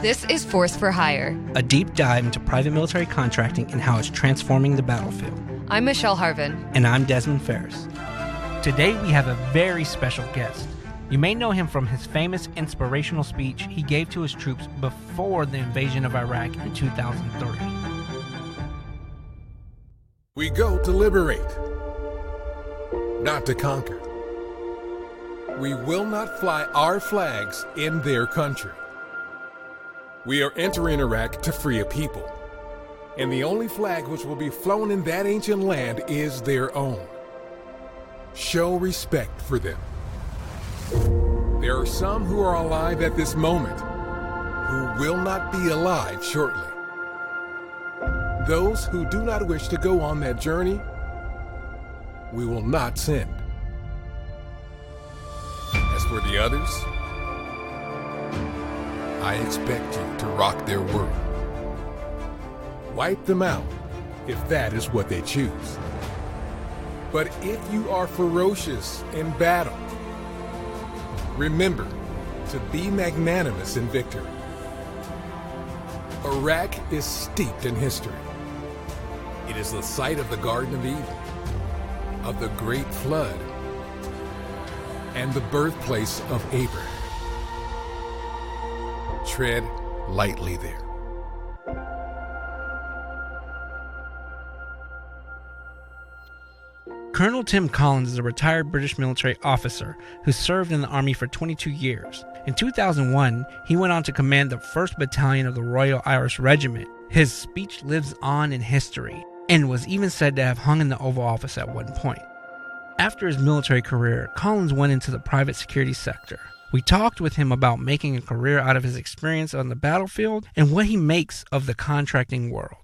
This is Force for Hire, a deep dive into private military contracting and how it's transforming the battlefield. I'm Michelle Harvin. And I'm Desmond Ferris. Today we have a very special guest. You may know him from his famous inspirational speech he gave to his troops before the invasion of Iraq in 2003. We go to liberate, not to conquer. We will not fly our flags in their country. We are entering Iraq to free a people, and the only flag which will be flown in that ancient land is their own. Show respect for them. There are some who are alive at this moment, who will not be alive shortly. Those who do not wish to go on that journey, we will not send. As for the others, I expect you to rock their world. Wipe them out, if that is what they choose. But if you are ferocious in battle, remember to be magnanimous in victory. Iraq is steeped in history. It is the site of the Garden of Eden, of the Great Flood, and the birthplace of Abraham. Tread lightly there. Colonel Tim Collins is a retired British military officer who served in the Army for 22 years. In 2001, he went on to command the 1st Battalion of the Royal Irish Regiment. His speech lives on in history and was even said to have hung in the Oval Office at one point. After his military career, Collins went into the private security sector. We talked with him about making a career out of his experience on the battlefield and what he makes of the contracting world.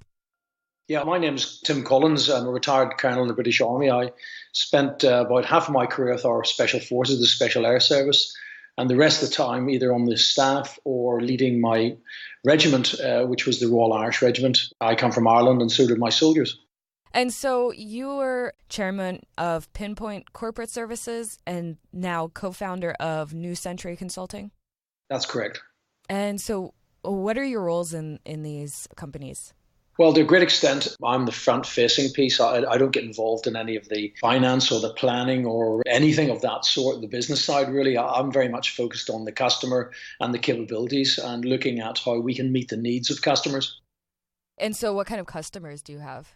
Yeah, my name is Tim Collins. I'm a retired colonel in the British Army. I spent about half of my career with our Special Forces, the Special Air Service, and the rest of the time either on the staff or leading my regiment, which was the Royal Irish Regiment. I come from Ireland, and so did my soldiers. And so you were chairman of Pinpoint Corporate Services and now co-founder of New Century Consulting? That's correct. And so what are your roles in these companies? Well, to a great extent, I'm the front-facing piece. I don't get involved in any of the finance or the planning or anything of that sort, the business side, really. I'm very much focused on the customer and the capabilities and looking at how we can meet the needs of customers. And so what kind of customers do you have?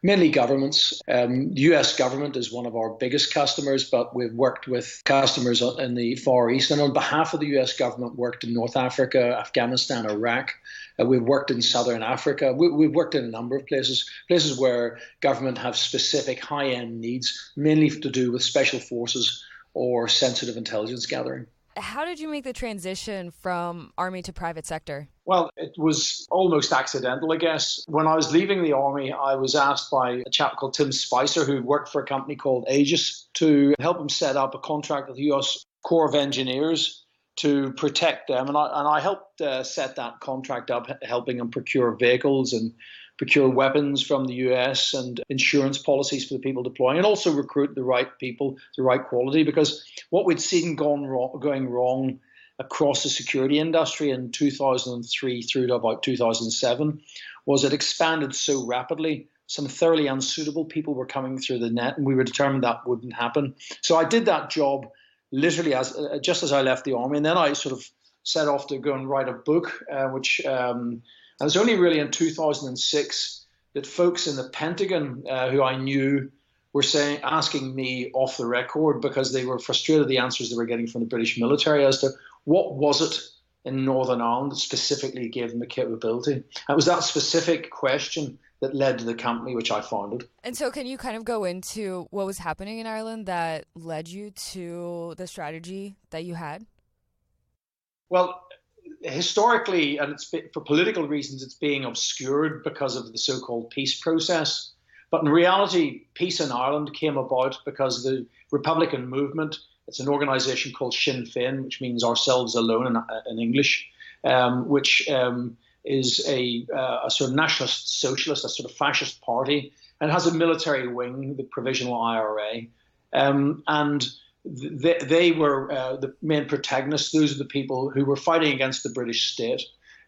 Mainly governments. The US government is one of our biggest customers, but we've worked with customers in the Far East. And on behalf of the US government, worked in North Africa, Afghanistan, Iraq. We've worked in Southern Africa. We've worked in a number of places where government have specific high-end needs, mainly to do with special forces or sensitive intelligence gathering. How did you make the transition from Army to private sector? Well, it was almost accidental, I guess. When I was leaving the Army, I was asked by a chap called Tim Spicer, who worked for a company called Aegis, to help him set up a contract with the US Corps of Engineers to protect them. And I helped set that contract up, helping them procure vehicles and procure weapons from the US and insurance policies for the people deploying, and also recruit the right people, the right quality, because what we'd seen going wrong across the security industry in 2003 through to about 2007 was it expanded so rapidly. Some thoroughly unsuitable people were coming through the net, and we were determined that wouldn't happen. So I did that job literally just as I left the Army, and then I sort of set off to go and write a book, which and it was only really in 2006 that folks in the Pentagon who I knew were asking me off the record, because they were frustrated with the answers they were getting from the British military as to what was it in Northern Ireland that specifically gave them the capability. It was that specific question that led to the company which I founded. And so can you kind of go into what was happening in Ireland that led you to the strategy that you had? Well, historically, and it's for political reasons, it's being obscured because of the so-called peace process. But in reality, peace in Ireland came about because the Republican movement, it's an organization called Sinn Féin, which means ourselves alone in English, which is a sort of nationalist socialist, a sort of fascist party, and has a military wing, the Provisional IRA. And they were the main protagonists. Those are the people who were fighting against the British state.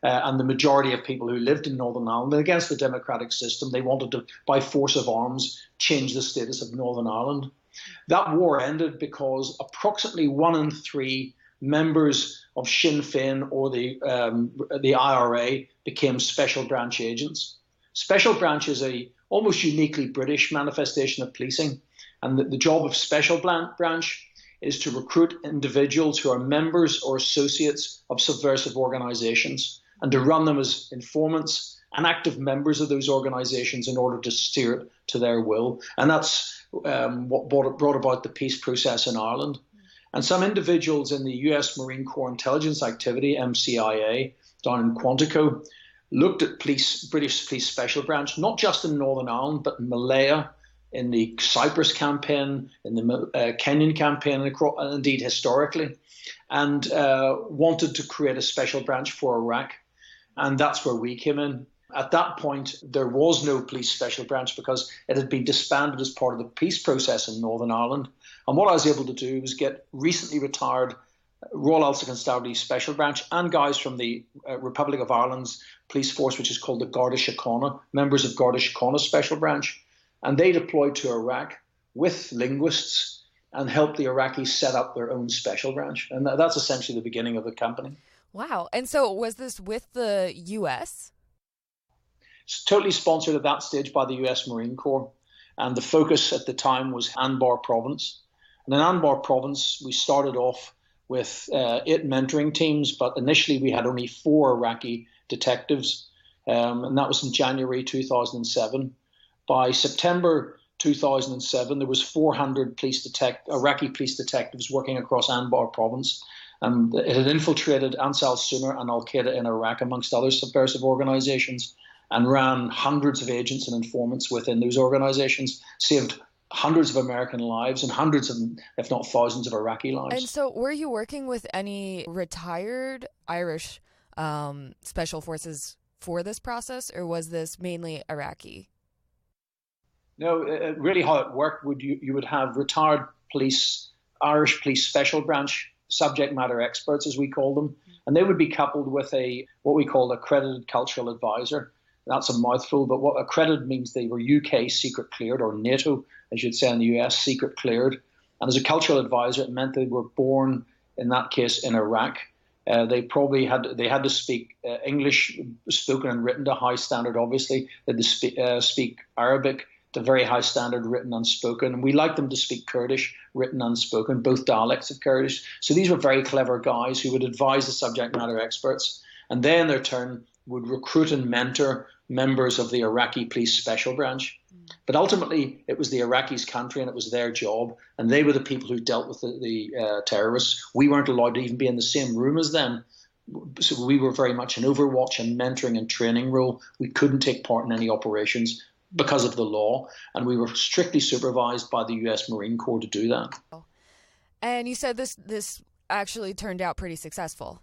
and the majority of people who lived in Northern Ireland, against the democratic system, they wanted to, by force of arms, change the status of Northern Ireland. That war ended because approximately 1 in 3 members of Sinn Féin or the IRA became special branch agents. Special branch is a almost uniquely British manifestation of policing, and the job of special branch is to recruit individuals who are members or associates of subversive organizations and to run them as informants and active members of those organizations in order to steer it to their will. And that's what brought about the peace process in Ireland. And some individuals in the US Marine Corps Intelligence Activity, MCIA, down in Quantico, looked at British Police Special Branch, not just in Northern Ireland, but in Malaya, in the Cyprus campaign, in the Kenyan campaign, and indeed historically, and wanted to create a special branch for Iraq. And that's where we came in. At that point, there was no police special branch because it had been disbanded as part of the peace process in Northern Ireland. And what I was able to do was get recently retired Royal Ulster Constabulary Special Branch and guys from the Republic of Ireland's police force, which is called the Garda Síochána, members of Garda Síochána Special Branch. And they deployed to Iraq with linguists and helped the Iraqis set up their own special branch. And that's essentially the beginning of the company. Wow. And so was this with the U.S.? It's totally sponsored at that stage by the US Marine Corps. And the focus at the time was Anbar Province. And in Anbar Province, we started off with 8 mentoring teams, but initially we had only 4 Iraqi detectives. And that was in January 2007. By September 2007, there was 400 Iraqi police detectives working across Anbar Province. It had infiltrated Ansar al-Sunna and Al-Qaeda in Iraq, amongst other subversive organizations, and ran hundreds of agents and informants within those organizations, saved hundreds of American lives and hundreds of, if not thousands, of Iraqi lives. And so were you working with any retired Irish special forces for this process, or was this mainly Iraqi? No, really how it worked, you would have retired police, Irish police special branch, subject matter experts, as we call them, and they would be coupled with what we call accredited cultural advisor. That's a mouthful, but what accredited means they were UK secret cleared, or NATO, as you'd say in the US, secret cleared. And as a cultural advisor, it meant they were born, in that case, in Iraq. They had to speak English spoken and written to high standard, obviously. They had to speak Arabic to very high standard, written and spoken. And we liked them to speak Kurdish, written and spoken, both dialects of Kurdish. So these were very clever guys who would advise the subject matter experts. And they, in their turn, would recruit and mentor members of the Iraqi police special branch. But ultimately, it was the Iraqis' country and it was their job. And they were the people who dealt with the terrorists. We weren't allowed to even be in the same room as them. So we were very much an overwatch and mentoring and training role. We couldn't take part in any operations because of the law. And we were strictly supervised by the US Marine Corps to do that. And you said this actually turned out pretty successful.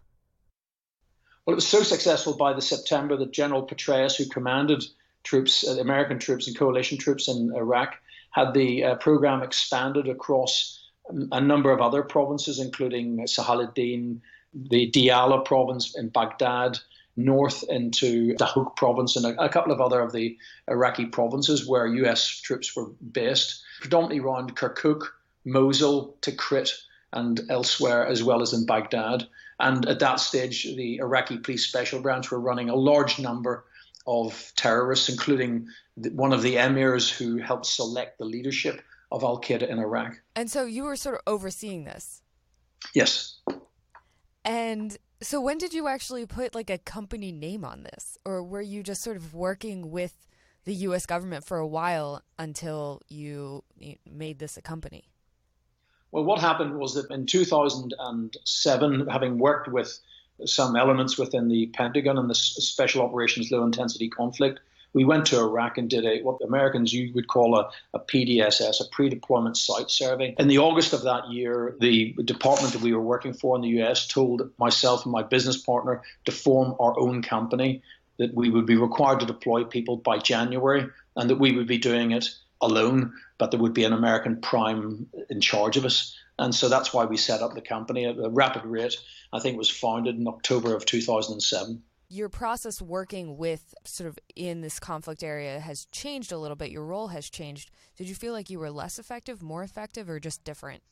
Well, it was so successful by the September that General Petraeus, who commanded troops, American troops and coalition troops in Iraq, had the program expanded across a number of other provinces, including Sahel-ud-Din, the Diyala province in Baghdad, north into Dahuk province, and a couple of other of the Iraqi provinces where US troops were based, predominantly around Kirkuk, Mosul, Tikrit, and elsewhere, as well as in Baghdad. And at that stage, the Iraqi police special branch were running a large number of terrorists, including one of the emirs who helped select the leadership of Al-Qaeda in Iraq. And so you were sort of overseeing this? Yes. And so when did you actually put like a company name on this? Or were you just sort of working with the U.S. government for a while until you made this a company? Well, what happened was that in 2007, having worked with some elements within the Pentagon and the Special Operations Low Intensity Conflict, we went to Iraq and did what Americans you would call a PDSS, a pre-deployment site survey. In the August of that year, the department that we were working for in the US told myself and my business partner to form our own company, that we would be required to deploy people by January and that we would be doing it alone, but there would be an American prime in charge of us. And so that's why we set up the company at a rapid rate. I think it was founded in October of 2007. your process working with sort of in this conflict area has changed a little bit. Your role has changed. Did you feel like you were less effective, more effective, or just different?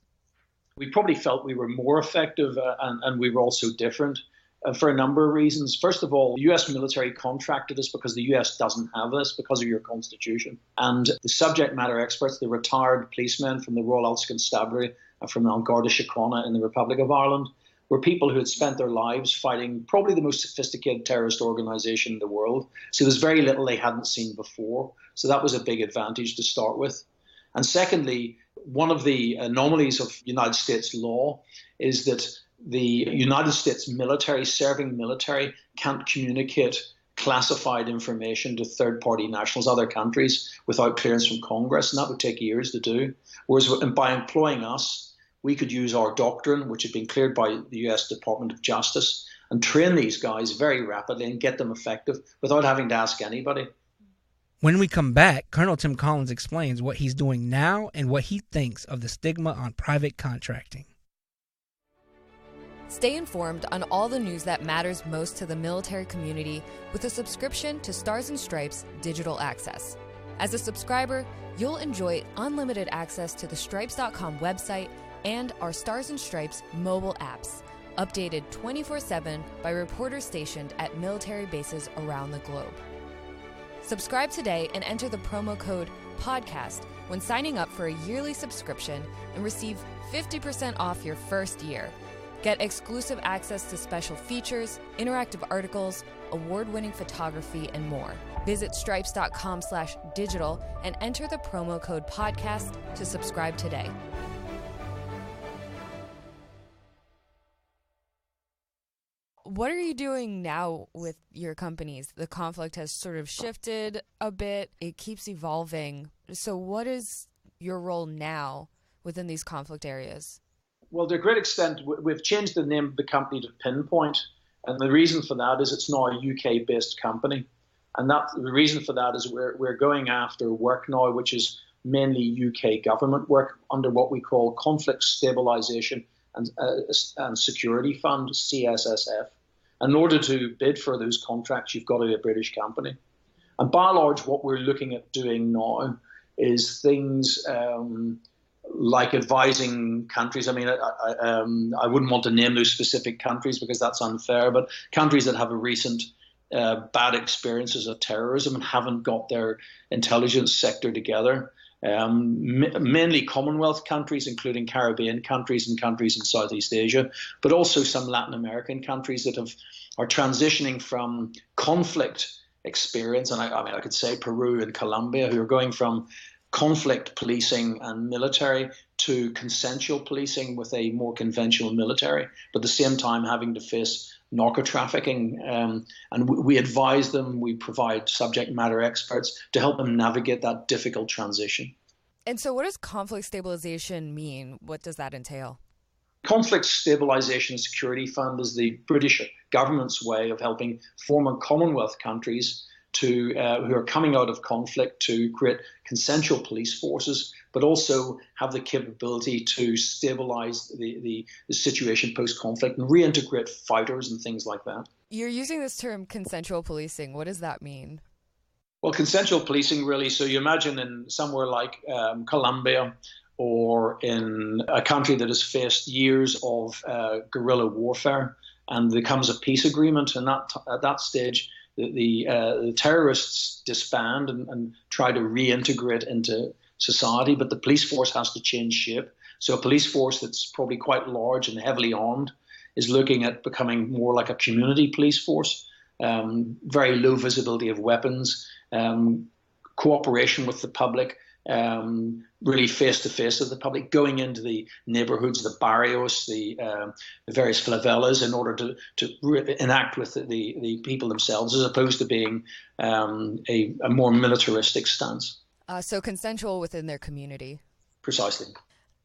We probably felt we were more effective and we were also different for a number of reasons. First of all, the US military contracted us because the US doesn't have this because of your constitution. And the subject matter experts, the retired policemen from the Royal Irish Constabulary and from the Garda Síochána in the Republic of Ireland, were people who had spent their lives fighting probably the most sophisticated terrorist organization in the world. So there's very little they hadn't seen before. So that was a big advantage to start with. And secondly, one of the anomalies of United States law is that the United States military, serving military, can't communicate classified information to third-party nationals, other countries, without clearance from Congress, and that would take years to do. Whereas by employing us, we could use our doctrine, which had been cleared by the US Department of Justice, and train these guys very rapidly and get them effective without having to ask anybody. When we come back, Colonel Tim Collins explains what he's doing now and what he thinks of the stigma on private contracting. Stay informed on all the news that matters most to the military community with a subscription to Stars and Stripes Digital Access. As a subscriber, you'll enjoy unlimited access to the Stripes.com website and our Stars and Stripes mobile apps, updated 24/7 by reporters stationed at military bases around the globe. Subscribe today and enter the promo code PODCAST when signing up for a yearly subscription and receive 50% off your first year. Get exclusive access to special features, interactive articles, award-winning photography, and more. Visit stripes.com/digital and enter the promo code PODCAST to subscribe today. What are you doing now with your companies? The conflict has sort of shifted a bit. It keeps evolving. So what is your role now within these conflict areas? Well, to a great extent, we've changed the name of the company to Pinpoint. And the reason for that is it's now a UK-based company. And the reason for that is we're going after work now, which is mainly UK government work under what we call Conflict Stabilisation and Security Fund, CSSF. In order to bid for those contracts, you've got to be a British company. And by and large, what we're looking at doing now is things like advising countries. I mean, I wouldn't want to name those specific countries because that's unfair, but countries that have a recent bad experiences of terrorism and haven't got their intelligence sector together. Mainly Commonwealth countries, including Caribbean countries and countries in Southeast Asia, but also some Latin American countries that are transitioning from conflict experience. And I could say Peru and Colombia, who are going from conflict policing and military to consensual policing with a more conventional military, but at the same time having to face narco trafficking. And we advise them, we provide subject matter experts to help them navigate that difficult transition. And so what does conflict stabilization mean? What does that entail? Conflict Stabilisation and Security Fund is the British government's way of helping former Commonwealth countries who are coming out of conflict to create consensual police forces, but also have the capability to stabilise the situation post-conflict and reintegrate fighters and things like that. You're using this term consensual policing. What does that mean? Well, consensual policing really, so you imagine in somewhere like Colombia or in a country that has faced years of guerrilla warfare and there comes a peace agreement, and at that stage the terrorists disband and try to reintegrate into society, but the police force has to change shape. So a police force that's probably quite large and heavily armed is looking at becoming more like a community police force, very low visibility of weapons, cooperation with the public, really face-to-face with the public, going into the neighborhoods, the barrios, the various favelas in order to enact with the people themselves, as opposed to being a more militaristic stance. So consensual within their community. Precisely.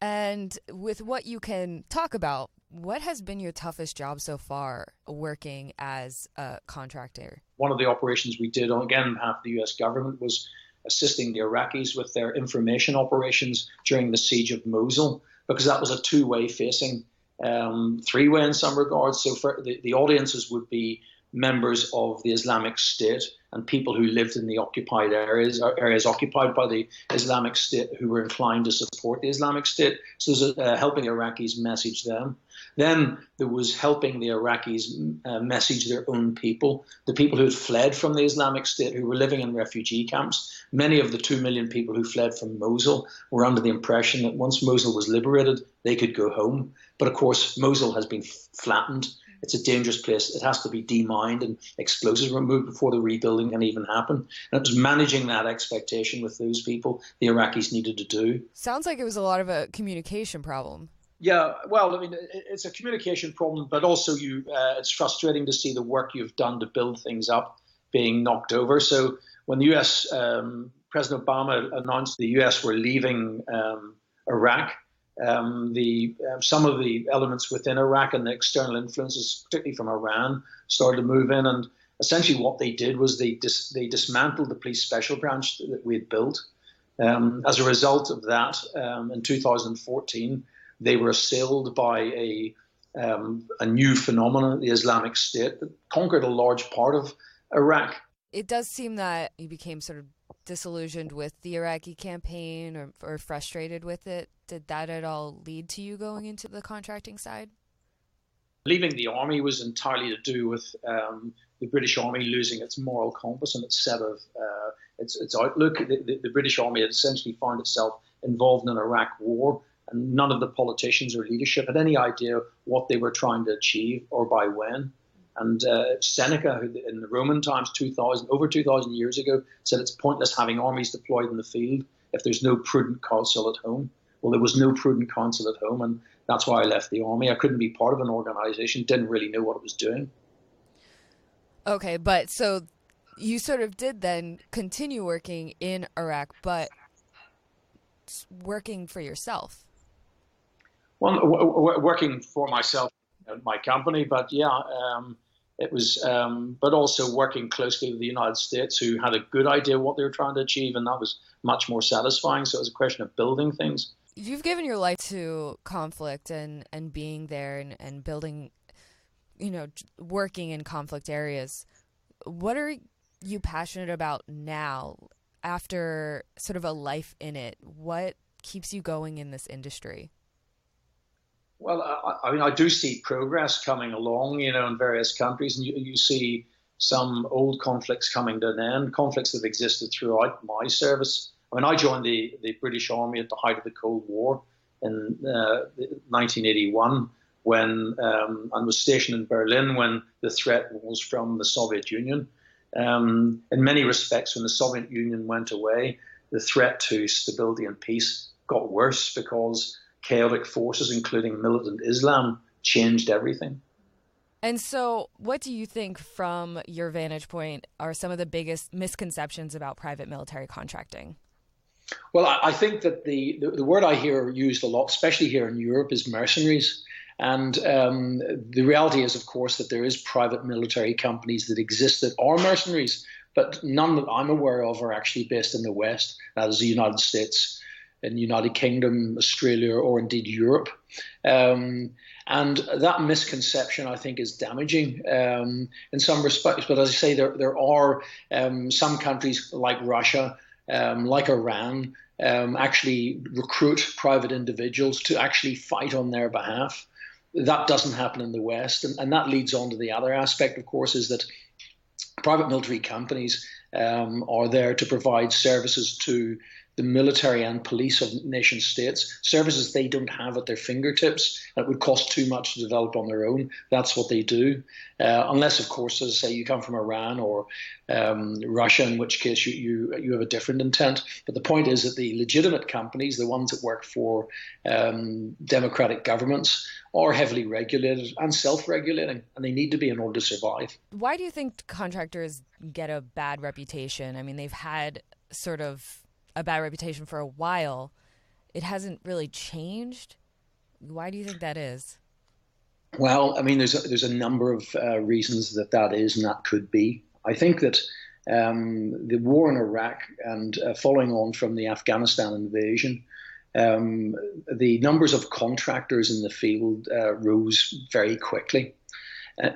And with what you can talk about, what has been your toughest job so far working as a contractor? One of the operations we did, again, on behalf of the US government, was assisting the Iraqis with their information operations during the siege of Mosul, because that was a two-way facing, three-way in some regards. So for the audiences would be members of the Islamic State and people who lived in the occupied areas, or areas occupied by the Islamic State, who were inclined to support the Islamic State. So there's helping Iraqis message them. Then there was helping the Iraqis message their own people, the people who had fled from the Islamic State, who were living in refugee camps. Many of the 2 million people who fled from Mosul were under the impression that once Mosul was liberated, they could go home. But of course, Mosul has been flattened. It's a dangerous place. It has to be demined and explosives removed before the rebuilding can even happen. And it was managing that expectation with those people the Iraqis needed to do. Sounds like it was a lot of a communication problem. Yeah, well, I mean, it's a communication problem, but also it's frustrating to see the work you've done to build things up being knocked over. So when the US, President Obama announced the US were leaving Iraq, some of the elements within Iraq and the external influences, particularly from Iran, started to move in. And essentially what they did was they dismantled the police special branch that we had built. As a result of that, in 2014, they were assailed by a new phenomenon, the Islamic State, that conquered a large part of Iraq. It does seem that you became sort of disillusioned with the Iraqi campaign or frustrated with it. Did that at all lead to you going into the contracting side? Leaving the army was entirely to do with the British Army losing its moral compass and its set of its outlook. The British Army had essentially found itself involved in an Iraq war, and none of the politicians or leadership had any idea what they were trying to achieve or by when. And Seneca, who in the Roman times, over 2,000 years ago, said it's pointless having armies deployed in the field if there's no prudent counsel at home. Well, there was no prudent counsel at home, and that's why I left the army. I couldn't be part of an organization, didn't really know what it was doing. Okay, but so you sort of did then continue working in Iraq, but working for yourself. Well, working for myself and my company, but yeah, it was, but also working closely with the United States, who had a good idea what they were trying to achieve, and that was much more satisfying. So it was a question of building things. You've given your life to conflict and being there and building, working in conflict areas. What are you passionate about now after sort of a life in it? What keeps you going in this industry? Well, I do see progress coming along, in various countries, and you see some old conflicts coming to an end, conflicts that have existed throughout my service. I joined the British Army at the height of the Cold War in 1981, and was stationed in Berlin when the threat was from the Soviet Union. In many respects, when the Soviet Union went away, the threat to stability and peace got worse because chaotic forces, including militant Islam, changed everything. And so what do you think, from your vantage point, are some of the biggest misconceptions about private military contracting? Well, I think that the word I hear used a lot, especially here in Europe, is mercenaries. And the reality is, of course, that there is private military companies that exist that are mercenaries, but none that I'm aware of are actually based in the West, that is the United States, in the United Kingdom, Australia, or indeed Europe. And that misconception, I think, is damaging in some respects. But as I say, there are some countries like Russia, like Iran, actually recruit private individuals to actually fight on their behalf. That doesn't happen in the West. And that leads on to the other aspect, of course, is that private military companies are there to provide services to the military and police of nation states, services they don't have at their fingertips. It would cost too much to develop on their own. That's what they do. Unless, of course, as I say, you come from Iran or Russia, in which case you have a different intent. But the point is that the legitimate companies, the ones that work for democratic governments, are heavily regulated and self-regulating, and they need to be in order to survive. Why do you think contractors get a bad reputation? I mean, they've had sort of a bad reputation for a while. It hasn't really changed. Why do you think that is? Well, I mean, there's a number of reasons that is and that could be. I think that the war in Iraq and following on from the Afghanistan invasion, the numbers of contractors in the field rose very quickly.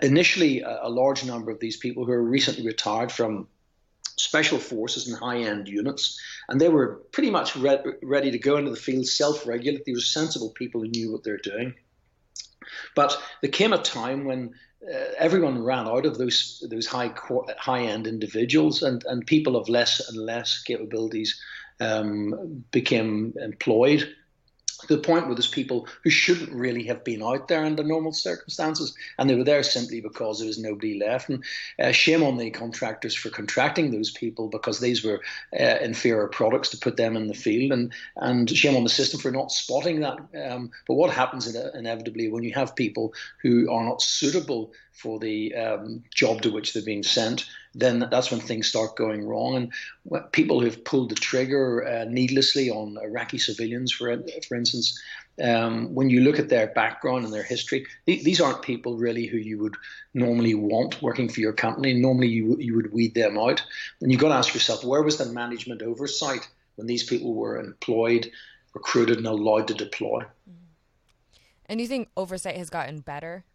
Initially, a large number of these people who were recently retired from special forces and high-end units, and they were pretty much ready to go into the field, self-regulate. They were sensible people who knew what they're doing. But there came a time when everyone ran out of those high-end individuals, and people of less and less capabilities became employed, to the point where there's people who shouldn't really have been out there under normal circumstances, and they were there simply because there was nobody left. And shame on the contractors for contracting those people, because these were inferior products to put them in the field, and shame on the system for not spotting that. But what happens inevitably when you have people who are not suitable for the job to which they're being sent, then that's when things start going wrong. And people who've pulled the trigger needlessly on Iraqi civilians, for instance, when you look at their background and their history, these aren't people really who you would normally want working for your company. Normally you would weed them out. And you've got to ask yourself, where was the management oversight when these people were employed, recruited, and allowed to deploy? And you think oversight has gotten better?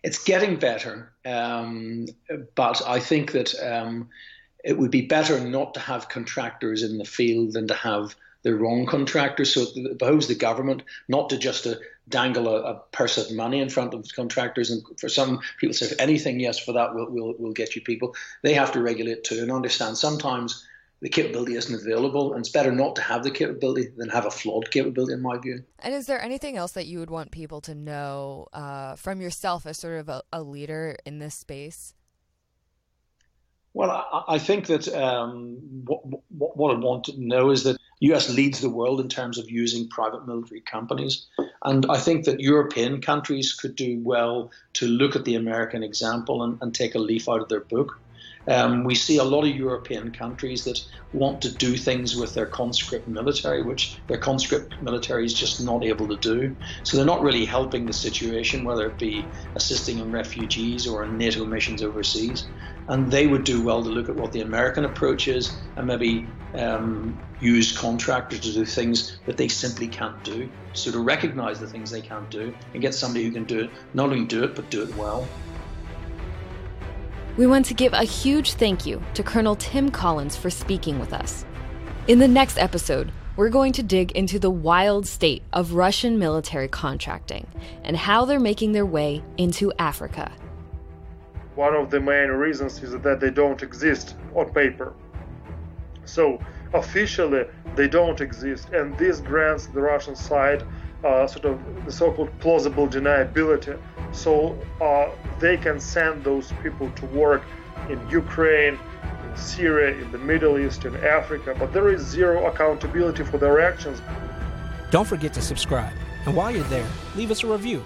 It's getting better, but I think that it would be better not to have contractors in the field than to have the wrong contractors. So it behoves the government not to just dangle a purse of money in front of contractors. And for some people say, if anything, yes, for that we'll get you people. They have to regulate too and understand sometimes the capability isn't available, and it's better not to have the capability than have a flawed capability, in my view. And is there anything else that you would want people to know from yourself as sort of a leader in this space? Well, I think that what I want to know is that the US leads the world in terms of using private military companies. And I think that European countries could do well to look at the American example and take a leaf out of their book. We see a lot of European countries that want to do things with their conscript military, which their conscript military is just not able to do. So they're not really helping the situation, whether it be assisting in refugees or in NATO missions overseas. And they would do well to look at what the American approach is and maybe use contractors to do things that they simply can't do. So to recognize the things they can't do and get somebody who can do it, not only do it, but do it well. We want to give a huge thank you to Colonel Tim Collins for speaking with us. In the next episode, we're going to dig into the wild state of Russian military contracting and how they're making their way into Africa. One of the main reasons is that they don't exist on paper. So officially they don't exist, and this grants the Russian side sort of the so-called plausible deniability. So they can send those people to work in Ukraine, in Syria, in the Middle East, in Africa, but there is zero accountability for their actions. Don't forget to subscribe, and while you're there, leave us a review.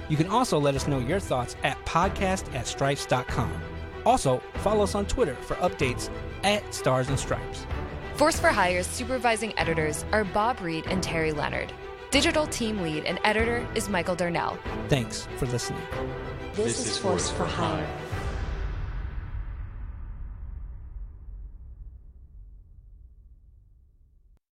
You can also let us know your thoughts at podcast@stripes.com. Also, follow us on Twitter for updates @Stars and Stripes. Force for Hire's supervising editors are Bob Reed and Terry Leonard. Digital team lead and editor is Michael Darnell. Thanks for listening. This is Force for Hire.